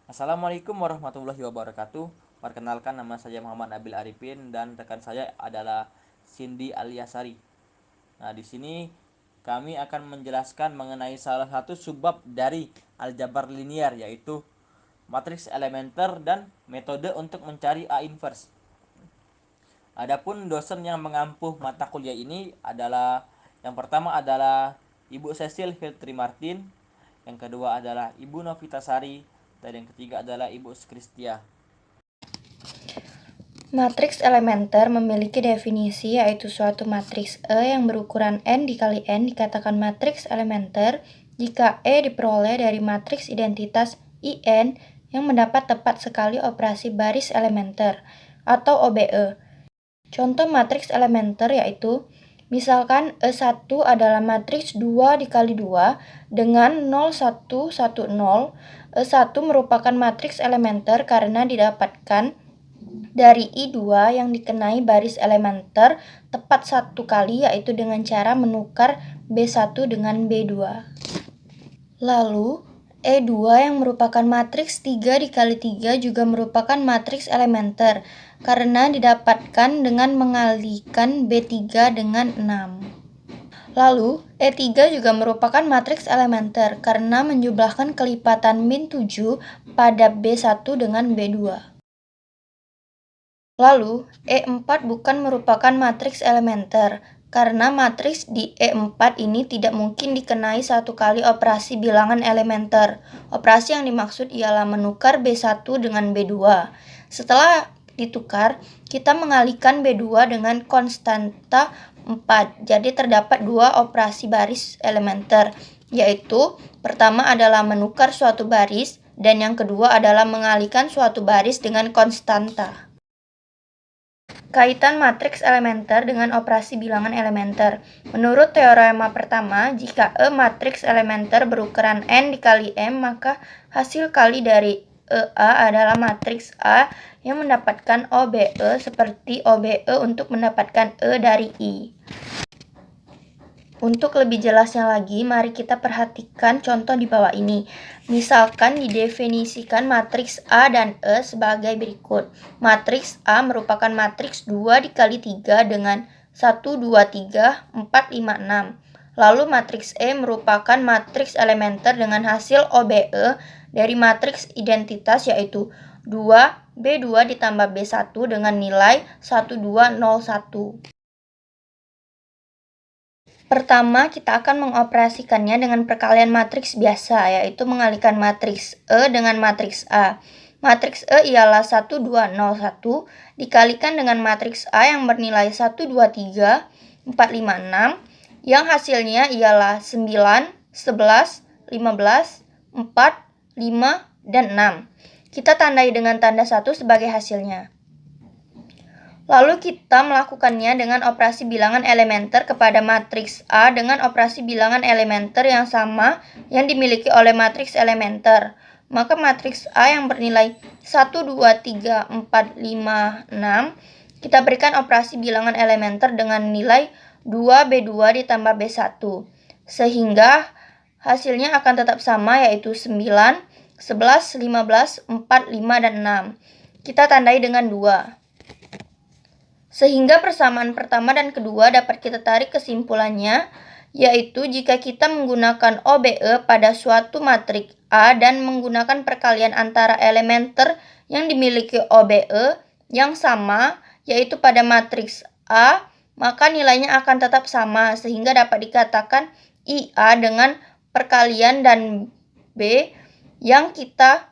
Assalamualaikum warahmatullahi wabarakatuh. Perkenalkan, nama saya Muhammad Nabil Arifin dan rekan saya adalah Cindy Aliasari. Nah, di sini kami akan menjelaskan mengenai salah satu subbab dari aljabar linier, yaitu matriks elementer dan metode untuk mencari A inverse. Adapun dosen yang mengampuh mata kuliah ini adalah, yang pertama adalah Ibu Cecil Filtri Martin, yang kedua adalah Ibu Novitasari, dan yang ketiga adalah Ibu Skristia. Matriks elementer memiliki definisi yaitu suatu matriks E yang berukuran n dikali n dikatakan matriks elementer jika E diperoleh dari matriks identitas IN yang mendapat tepat sekali operasi baris elementer atau OBE. Contoh matriks elementer yaitu misalkan E1 adalah matriks 2 dikali 2 dengan 0, 1, 1, 0. E1 merupakan matriks elementer karena didapatkan dari I2 yang dikenai baris elementer tepat satu kali, yaitu dengan cara menukar B1 dengan B2. Lalu, E2 yang merupakan matriks 3 dikali 3 juga merupakan matriks elementer karena didapatkan dengan mengalikan B3 dengan 6. Lalu, E3 juga merupakan matriks elementer karena menjumlahkan kelipatan min 7 pada B1 dengan B2. Lalu, E4 bukan merupakan matriks elementer, karena matriks di E4 ini tidak mungkin dikenai satu kali operasi bilangan elementer. Operasi yang dimaksud ialah menukar B1 dengan B2. Setelah ditukar, kita mengalihkan B2 dengan konstanta 4. Jadi terdapat dua operasi baris elementer, yaitu pertama adalah menukar suatu baris, dan yang kedua adalah mengalihkan suatu baris dengan konstanta. Kaitan matriks elementer dengan operasi bilangan elementer. Menurut teorema pertama, jika E matriks elementer berukuran n dikali m, maka hasil kali dari EA adalah matriks A yang mendapatkan OBE seperti OBE untuk mendapatkan E dari I. Untuk lebih jelasnya lagi, mari kita perhatikan contoh di bawah ini. Misalkan didefinisikan matriks A dan E sebagai berikut. Matriks A merupakan matriks 2 dikali 3 dengan 1, 2, 3, 4, 5, 6. Lalu matriks E merupakan matriks elementer dengan hasil OBE dari matriks identitas yaitu 2, B2 ditambah B1 dengan nilai 1, 2, 0, 1. Pertama, kita akan mengoperasikannya dengan perkalian matriks biasa, yaitu mengalihkan matriks E dengan matriks A. Matriks E ialah 1, 2, 0, 1 dikalikan dengan matriks A yang bernilai 1, 2, 3, 4, 5, 6 yang hasilnya ialah 9, 11, 15, 4, 5, dan 6. Kita tandai dengan tanda 1 sebagai hasilnya. Lalu kita melakukannya dengan operasi bilangan elementer kepada matriks A dengan operasi bilangan elementer yang sama yang dimiliki oleh matriks elementer. Maka matriks A yang bernilai 1, 2, 3, 4, 5, 6 kita berikan operasi bilangan elementer dengan nilai 2B2 ditambah B1. Sehingga hasilnya akan tetap sama yaitu 9, 11, 15, 4, 5, dan 6. Kita tandai dengan 2. Sehingga persamaan pertama dan kedua dapat kita tarik kesimpulannya, yaitu jika kita menggunakan OBE pada suatu matriks A dan menggunakan perkalian antara elementer yang dimiliki OBE yang sama, yaitu pada matriks A, maka nilainya akan tetap sama, sehingga dapat dikatakan IA dengan perkalian dan B yang kita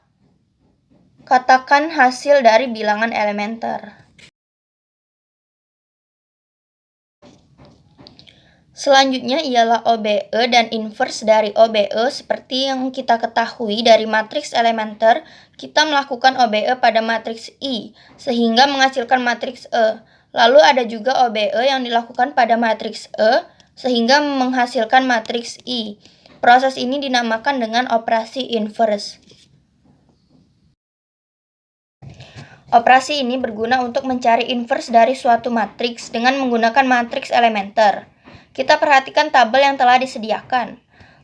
katakan hasil dari bilangan elementer. Selanjutnya ialah OBE dan inverse dari OBE. Seperti yang kita ketahui dari matriks elementer, kita melakukan OBE pada matriks I, sehingga menghasilkan matriks E. Lalu ada juga OBE yang dilakukan pada matriks E, sehingga menghasilkan matriks I. Proses ini dinamakan dengan operasi inverse. Operasi ini berguna untuk mencari inverse dari suatu matriks dengan menggunakan matriks elementer. Kita perhatikan tabel yang telah disediakan.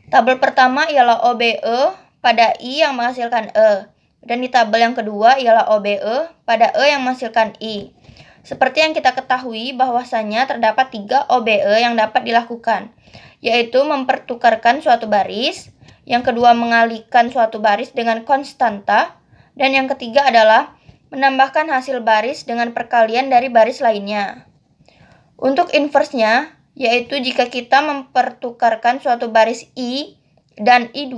Tabel pertama ialah OBE pada I yang menghasilkan E. Dan di tabel yang kedua ialah OBE pada E yang menghasilkan I. Seperti yang kita ketahui bahwasanya terdapat 3 OBE yang dapat dilakukan, yaitu mempertukarkan suatu baris, yang kedua mengalihkan suatu baris dengan konstanta, dan yang ketiga adalah menambahkan hasil baris dengan perkalian dari baris lainnya. Untuk inversnya, yaitu jika kita mempertukarkan suatu baris I dan I2,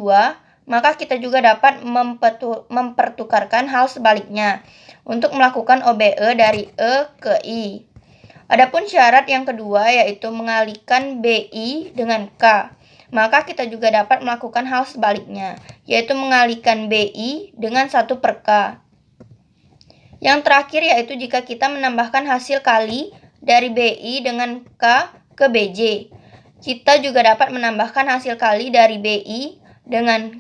maka kita juga dapat mempertukarkan hal sebaliknya untuk melakukan OBE dari E ke I. Adapun syarat yang kedua yaitu mengalihkan BI dengan K, maka kita juga dapat melakukan hal sebaliknya, yaitu mengalihkan BI dengan 1/K. Yang terakhir yaitu jika kita menambahkan hasil kali dari BI dengan K ke BJ. Kita juga dapat menambahkan hasil kali dari BI dengan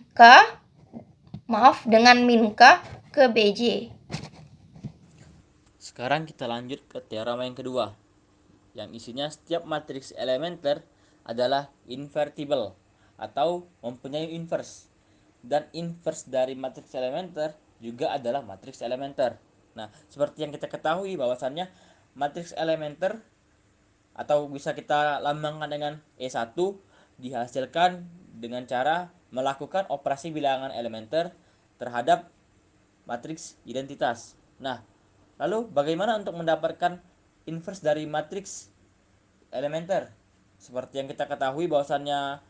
min K ke BJ. Sekarang kita lanjut ke teorema yang kedua, yang isinya setiap matriks elementer adalah invertible atau mempunyai inverse, dan inverse dari matriks elementer juga adalah matriks elementer. Nah, seperti yang kita ketahui bahwasannya matriks elementer atau bisa kita lambangkan dengan E1 dihasilkan dengan cara melakukan operasi bilangan elementer terhadap matriks identitas. Nah, lalu bagaimana untuk mendapatkan inverse dari matriks elementer? Seperti yang kita ketahui bahwasannya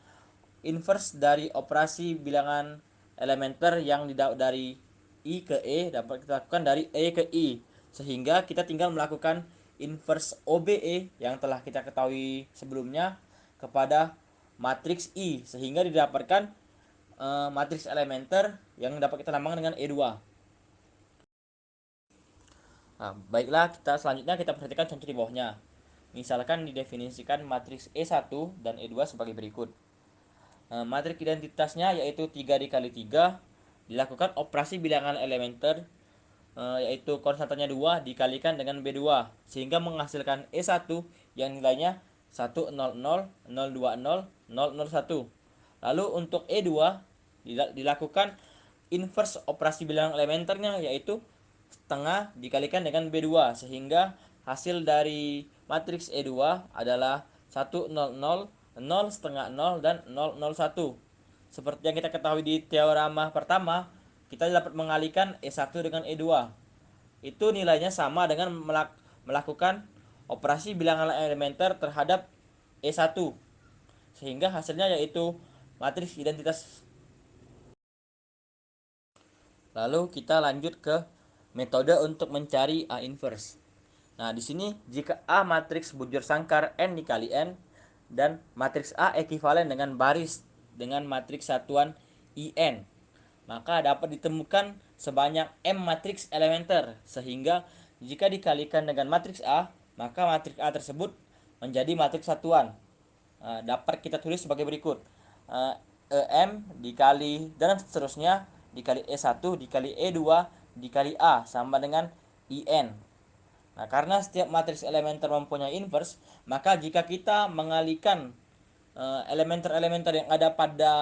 inverse dari operasi bilangan elementer yang dari I ke E dapat kita lakukan dari E ke I, sehingga kita tinggal melakukan inverse OBE yang telah kita ketahui sebelumnya kepada matriks I, sehingga didapatkan matriks elementer yang dapat kita lambangkan dengan E2. Nah, baiklah, selanjutnya kita perhatikan contoh di bawahnya. Misalkan didefinisikan matriks E1 dan E2 sebagai berikut. Matriks identitasnya yaitu 3 dikali 3, dilakukan operasi bilangan elementer yaitu konstantanya 2 dikalikan dengan B2 sehingga menghasilkan E1 yang nilainya 100, 020, 001. Lalu untuk E2 dilakukan inverse operasi bilangan elementernya yaitu setengah dikalikan dengan B2 sehingga hasil dari matriks E2 adalah 100, 0 setengah 0 dan 001. Seperti yang kita ketahui di teorema pertama, kita dapat mengalihkan E1 dengan E2. Itu nilainya sama dengan melakukan operasi bilangan elementer terhadap E1. Sehingga hasilnya yaitu matriks identitas. Lalu kita lanjut ke metode untuk mencari A inverse. Nah, di sini jika A matriks bujur sangkar n dikali n dan matriks A ekuivalen dengan baris dengan matriks satuan IN, maka dapat ditemukan sebanyak M matriks elementer, sehingga jika dikalikan dengan matriks A, maka matriks A tersebut menjadi matriks satuan. Dapat kita tulis sebagai berikut. EM dikali dan seterusnya dikali E1 dikali E2 dikali A sama dengan IN. Nah, karena setiap matriks elementer mempunyai inverse, maka jika kita mengalihkan elementer-elementer yang ada pada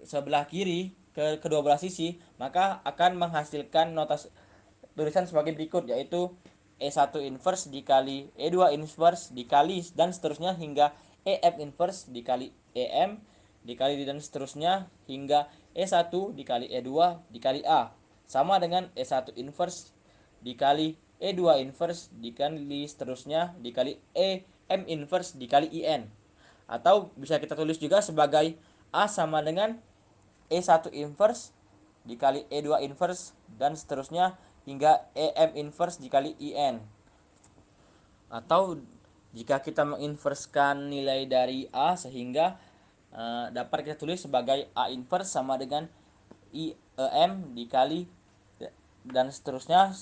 sebelah kiri ke kedua belah sisi, maka akan menghasilkan notasi tulisan sebagai berikut, yaitu E1 inverse dikali E2 inverse dikali dan seterusnya hingga EM inverse dikali EM dikali dan seterusnya hingga E1 dikali E2 dikali A sama dengan E1 inverse dikali E2 inverse dikali seterusnya dikali EM inverse dikali IN. Atau bisa kita tulis juga sebagai A sama dengan E1 inverse dikali E2 inverse dan seterusnya hingga EM inverse dikali IN. Atau jika kita menginverskan nilai dari A sehingga dapat kita tulis sebagai A inverse sama dengan IEM dikali dan seterusnya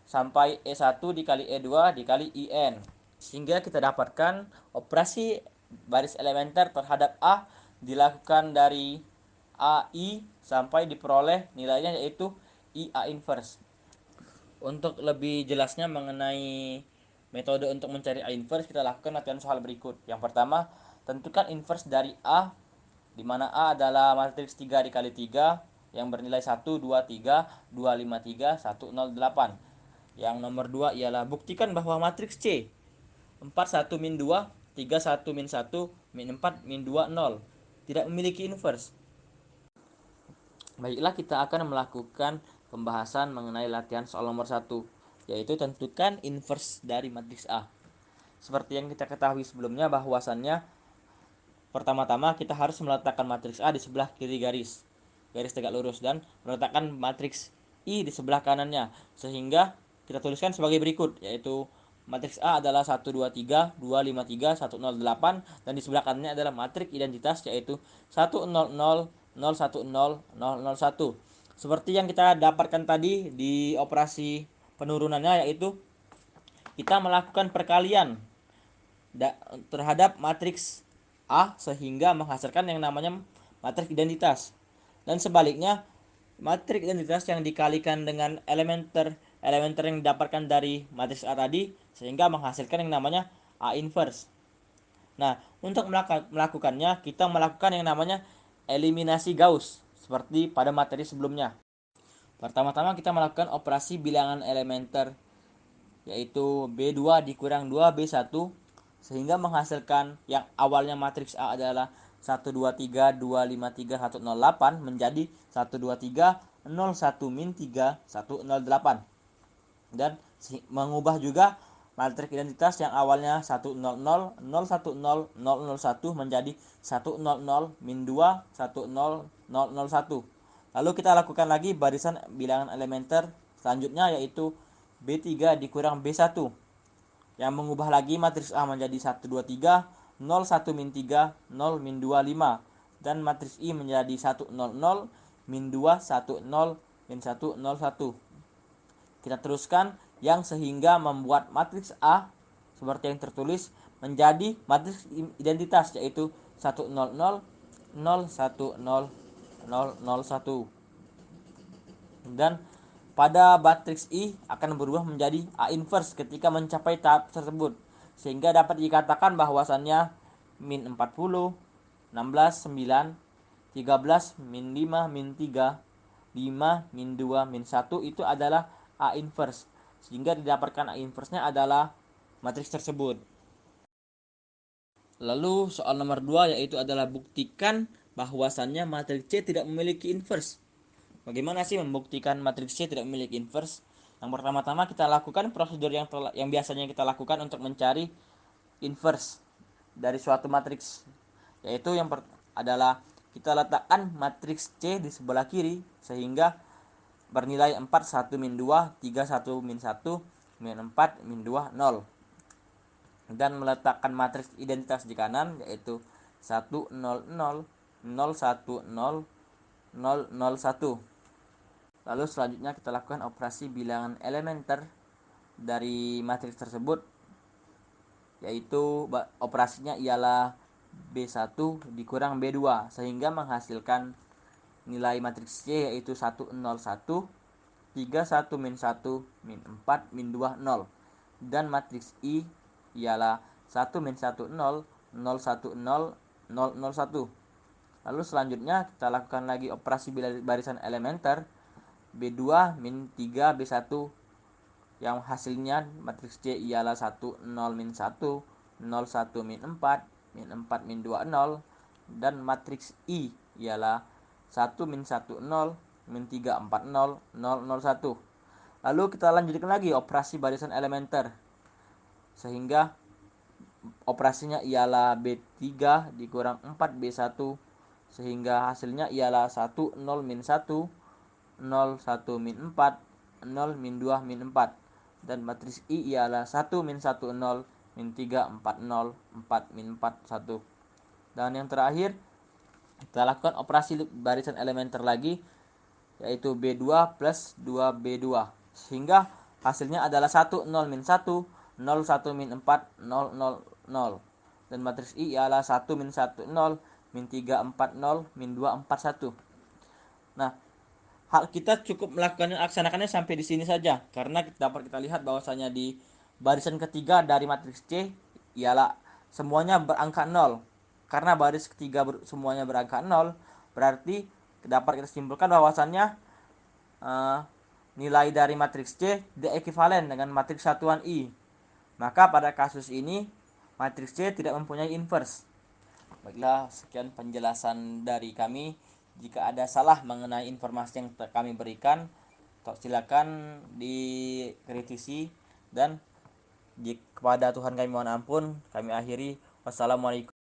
sampai E1 dikali E2 dikali IN, sehingga kita dapatkan operasi baris elementer terhadap A dilakukan dari AI sampai diperoleh nilainya yaitu IA inverse. Untuk lebih jelasnya mengenai metode untuk mencari A inverse, kita lakukan latihan soal berikut. Yang pertama, tentukan inverse dari A, di mana A adalah matriks 3 dikali 3. yang bernilai 1, 2, 3, 2, 5, 3, 1, 0, 8. Yang nomor 2 ialah buktikan bahwa matriks C 4, 1, min 2, 3, 1, min 1, min 4, min 2, 0 tidak memiliki inverse. Baiklah, kita akan melakukan pembahasan mengenai latihan soal nomor 1, yaitu tentukan inverse dari matriks A. Seperti yang kita ketahui sebelumnya bahwasannya pertama-tama kita harus meletakkan matriks A di sebelah kiri garis tegak lurus, dan meletakkan matriks I di sebelah kanannya, sehingga kita tuliskan sebagai berikut, yaitu matriks A adalah 1, 2, 3, 2, 5, 3, 1, 0, 8, dan di sebelah kanannya adalah matriks identitas, yaitu 1, 0, 0, 0, 1, 0, 0, 0, 1. Seperti yang kita dapatkan tadi di operasi penurunannya, yaitu kita melakukan perkalian terhadap matriks A sehingga menghasilkan yang namanya matriks identitas. Dan sebaliknya, matriks identitas yang dikalikan dengan elementer yang didapatkan dari matriks A tadi sehingga menghasilkan yang namanya A inverse. Nah, untuk melakukannya kita melakukan yang namanya eliminasi Gauss seperti pada materi sebelumnya. Pertama-tama kita melakukan operasi bilangan elementer, yaitu B2 dikurang 2B1, sehingga menghasilkan yang awalnya matriks A adalah 1, 2, 3, 2, 5, 3, 1, 0, 8 menjadi 1, 2, 3, 0, 1, min 3, 1, 0, 8. Dan mengubah juga matriks identitas yang awalnya 1, 0, 0, 0, 1, 0, 0, 0, 1 menjadi 1, 0, 0, min 2, 1, 0, 0, 0, 1. Lalu kita lakukan lagi barisan bilangan elementer selanjutnya, yaitu B3 dikurang B1, yang mengubah lagi matriks A menjadi 1, 2, 3, 0, 1, min 3, 0, min 2, 5, dan matriks I menjadi 1, 0, 0, min 2, 1, 0, min 1, 0, 1. Kita teruskan yang sehingga membuat matriks A seperti yang tertulis menjadi matriks identitas, yaitu 1, 0, 0, 0, 1, 0, 0, 0, 1. Dan pada matriks I akan berubah menjadi A inverse ketika mencapai tahap tersebut, sehingga dapat dikatakan bahwasannya min 40, 16, 9, 13, min 5, min 3, 5, min 2, min 1 itu adalah A inverse, sehingga didapatkan A inverse-nya adalah matriks tersebut. Lalu soal nomor 2 yaitu adalah buktikan bahwasannya matriks C tidak memiliki inverse. Bagaimana sih membuktikan matriks C tidak memiliki inverse? Yang pertama-tama kita lakukan prosedur yang biasanya kita lakukan untuk mencari inverse dari suatu matriks, yaitu adalah kita letakkan matriks C di sebelah kiri sehingga bernilai 4, 1, min 2, 3, 1, min 1, min 4, min 2, 0. Dan meletakkan matriks identitas di kanan, yaitu 1, 0, 0, 0, 1, 0, 0, 0, 1. Lalu selanjutnya kita lakukan operasi bilangan elementer dari matriks tersebut, yaitu operasinya ialah B1 dikurang B2 sehingga menghasilkan nilai matriks C yaitu 1, 0, 1, 3, 1, min 1, min 4, min 2, 0. Dan matriks I ialah 1, min 1, 0, 0, 1, 0, 0, 0, 1. Lalu selanjutnya kita lakukan lagi operasi barisan elementer B2 min 3 B1, yang hasilnya matriks C ialah 1, 0, min 1, 0, 1, min 4, min 4, min 2, 0. Dan matriks I ialah 1, min 1, 0, min 3, 4, 0, 0, 0, 1. Lalu kita lanjutkan lagi operasi barisan elementer, sehingga operasinya ialah B3 dikurang 4B1 sehingga hasilnya ialah 1, 0, min 1, 0, 1, min 4, 0, min 2, min 4. Dan matriks I ialah 1, min 1, 0, min 3, 4, 0, 4, min 4, 1. Dan yang terakhir kita lakukan operasi barisan elementer lagi, yaitu B2 plus 2B2 sehingga hasilnya adalah 1, 0, min 1, 0, 1, min 4, 0, 0, 0. Dan matriks I ialah 1, min 1, 0, min 3, 4, 0, min 2, 4, 1. Nah, hal kita cukup laksanakannya sampai di sini saja, karena dapat kita lihat bahwasanya di barisan ketiga dari matriks C ialah semuanya berangka 0. Karena baris ketiga semuanya berangka 0, berarti dapat kita simpulkan bahwasannya nilai dari matriks C tidak ekuivalen dengan matriks satuan I. Maka pada kasus ini matriks C tidak mempunyai inverse. Baiklah, sekian penjelasan dari kami. Jika ada salah mengenai informasi yang kami berikan, silakan dikritisi, dan kepada Tuhan kami mohon ampun. Kami akhiri. Wassalamualaikum.